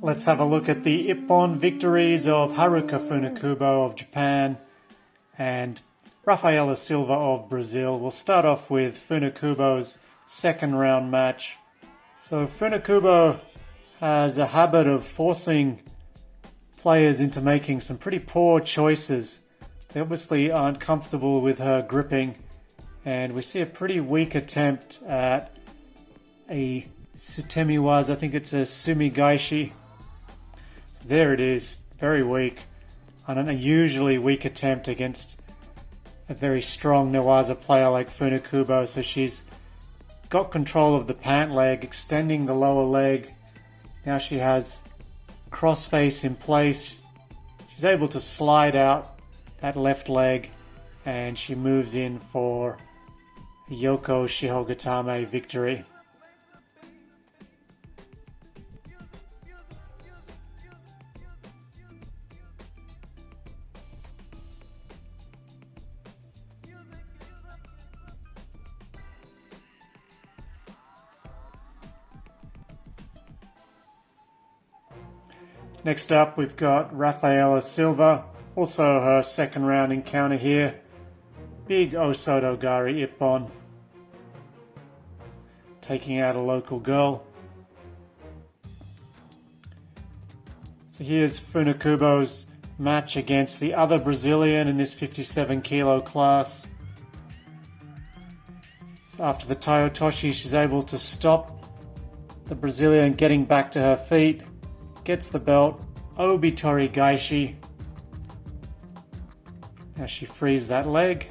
Let's have a look at the ippon victories of Haruka Funakubo of Japan and Rafaela Silva of Brazil. We'll start off with Funakubo's second round match. So Funakubo has a habit of forcing players into making some pretty poor choices. They obviously aren't comfortable with her gripping, and we see a pretty weak attempt at a Sutemiwaza. I think it's a Sumigaishi. So there it is, very weak. An unusually weak attempt against a very strong Newaza player like Funakubo. So she's got control of the pant leg, extending the lower leg. Now she has crossface in place. She's able to slide out that left leg, and she moves in for a Yoko Shihogatame victory. Next up, we've got Rafaela Silva, also her second round encounter here. Big Osoto Gari ippon, taking out a local girl. So here's Funakubo's match against the other Brazilian in this 57 kilo class. So after the Taiotoshi, she's able to stop the Brazilian getting back to her feet. Gets the belt, Obitori Gaishi. Now she frees that leg.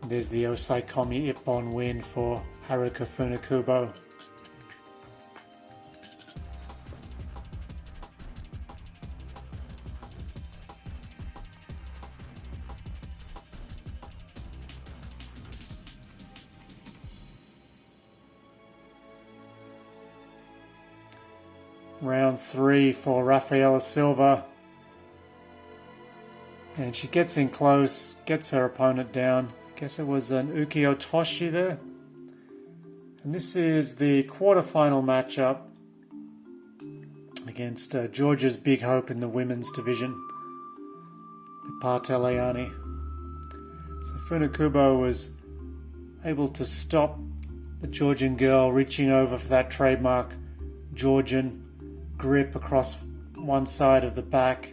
There's the Osaikomi ippon win for Haruka Funakubo. Round 3 for Rafaela Silva. And she gets in close, gets her opponent down. Guess it was an Uki-otoshi there. And this is the quarterfinal matchup against Georgia's big hope in the women's division, Lipata Leani. So Funakubo was able to stop the Georgian girl reaching over for that trademark Georgian grip across one side of the back.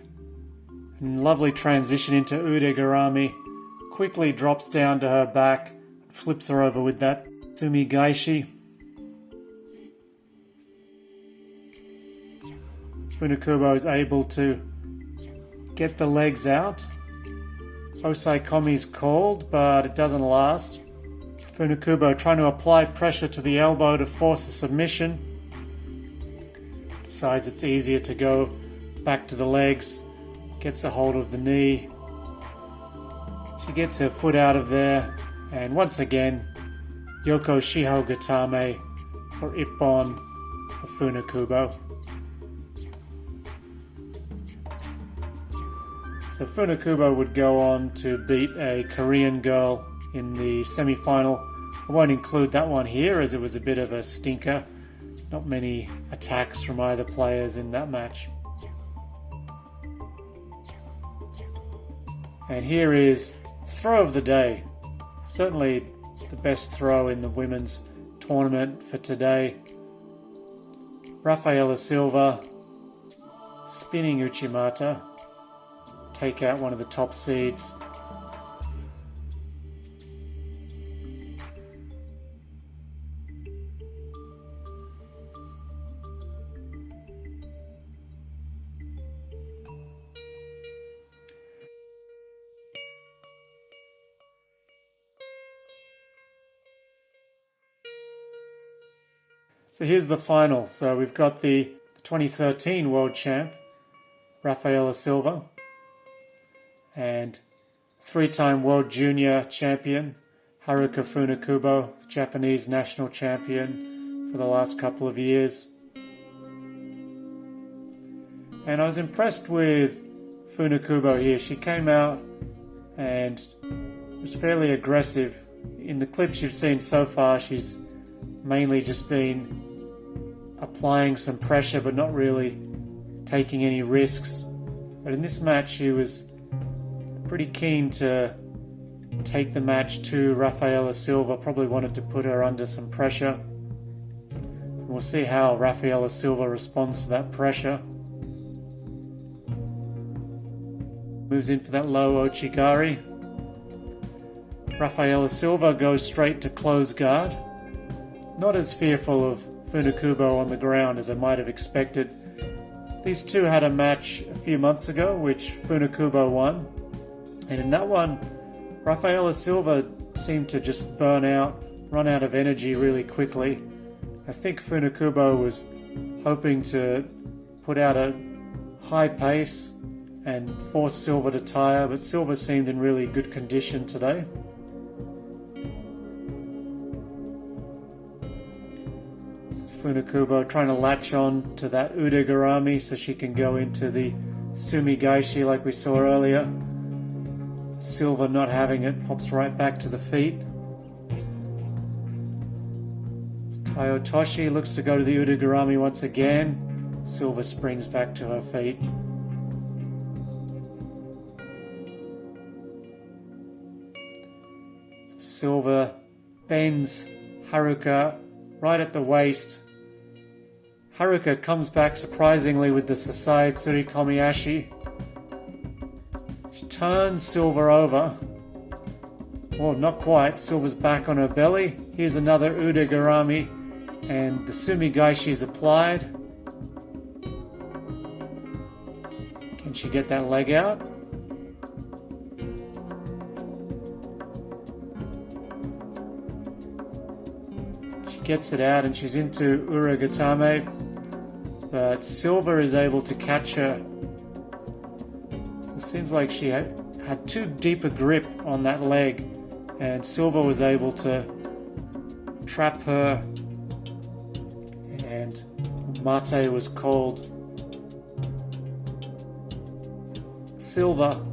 And lovely transition into Udegarami. Quickly drops down to her back, flips her over with that Sumigaishi. Funakubo is able to get the legs out. Osaikomi's called, but it doesn't last. Funakubo trying to apply pressure to the elbow to force a submission. Decides it's easier to go back to the legs, gets a hold of the knee. She gets her foot out of there, and once again, Yoko Shihogatame for ippon for Funakubo. So Funakubo would go on to beat a Korean girl in the semi-final. I won't include that one here as it was a bit of a stinker. Not many attacks from either players in that match. And here is throw of the day. Certainly the best throw in the women's tournament for today. Rafaela Silva spinning Uchimata. Take out one of the top seeds. So here's the final. So we've got the 2013 World Champ, Rafaela Silva, and three-time World Junior Champion, Haruka Funakubo, Japanese national champion for the last couple of years. And I was impressed with Funakubo here. She came out and was fairly aggressive. In the clips you've seen so far, she's mainly just been applying some pressure but not really taking any risks. But in this match she was pretty keen to take the match to Rafaela Silva, probably wanted to put her under some pressure. We'll see how Rafaela Silva responds to that pressure. Moves in for that low Ochigari. Rafaela Silva goes straight to close guard. Not as fearful of Funakubo on the ground as I might have expected. These two had a match a few months ago, which Funakubo won. And in that one, Rafaela Silva seemed to just run out of energy really quickly. I think Funakubo was hoping to put out a high pace and force Silva to tire, but Silva seemed in really good condition today. Funakubo trying to latch on to that Udegarami so she can go into the Sumigaishi like we saw earlier. Silva not having it, pops right back to the feet. Tayotoshi looks to go to the Udegarami once again. Silva springs back to her feet. Silva bends Haruka right at the waist. Haruka comes back surprisingly with the Sasai Tsurikomiyashi. She turns Silva over. Well, not quite. Silva's back on her belly. Here's another Udegarami, and the Sumigaishi is applied. Can she get that leg out? She gets it out and she's into Uragatame, but Silva is able to catch her. So it seems like she had too deep a grip on that leg, and Silva was able to trap her, and mate was called. Silva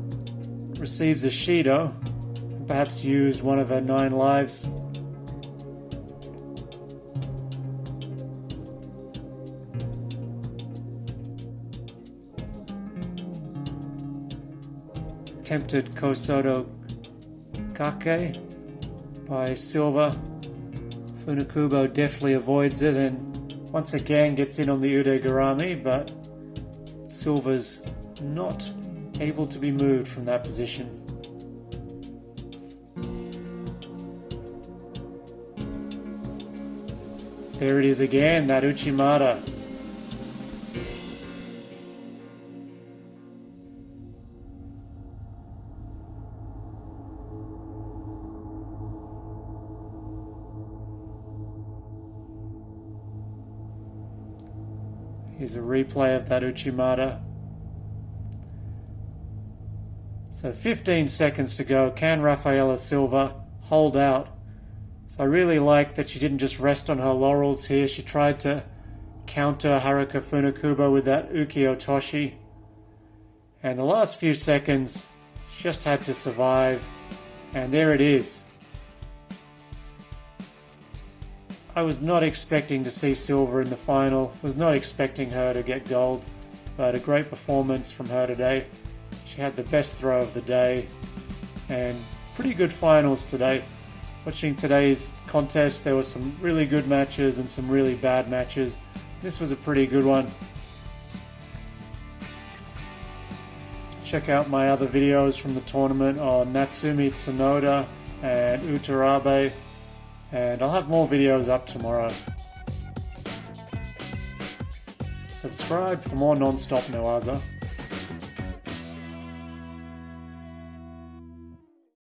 receives a Shido, and perhaps used one of her 9 lives. Attempted Kosoto Kake by Silva. Funakubo deftly avoids it and once again gets in on the Udegarami, but Silva's not able to be moved from that position. There it is again, that Uchimata. Here's a replay of that Uchimata. So 15 seconds to go. Can Rafaela Silva hold out? So I really like that she didn't just rest on her laurels here. She tried to counter Haruka Funakubo with that Uki Otoshi. And the last few seconds, she just had to survive. And there it is. I was not expecting to see Silva in the final. Was not expecting her to get gold. But a great performance from her today. She had the best throw of the day. And pretty good finals today. Watching today's contest, there were some really good matches and some really bad matches. This was a pretty good one. Check out my other videos from the tournament on Natsumi Tsunoda and Utarabe. And I'll have more videos up tomorrow. Subscribe for more non-stop Newaza.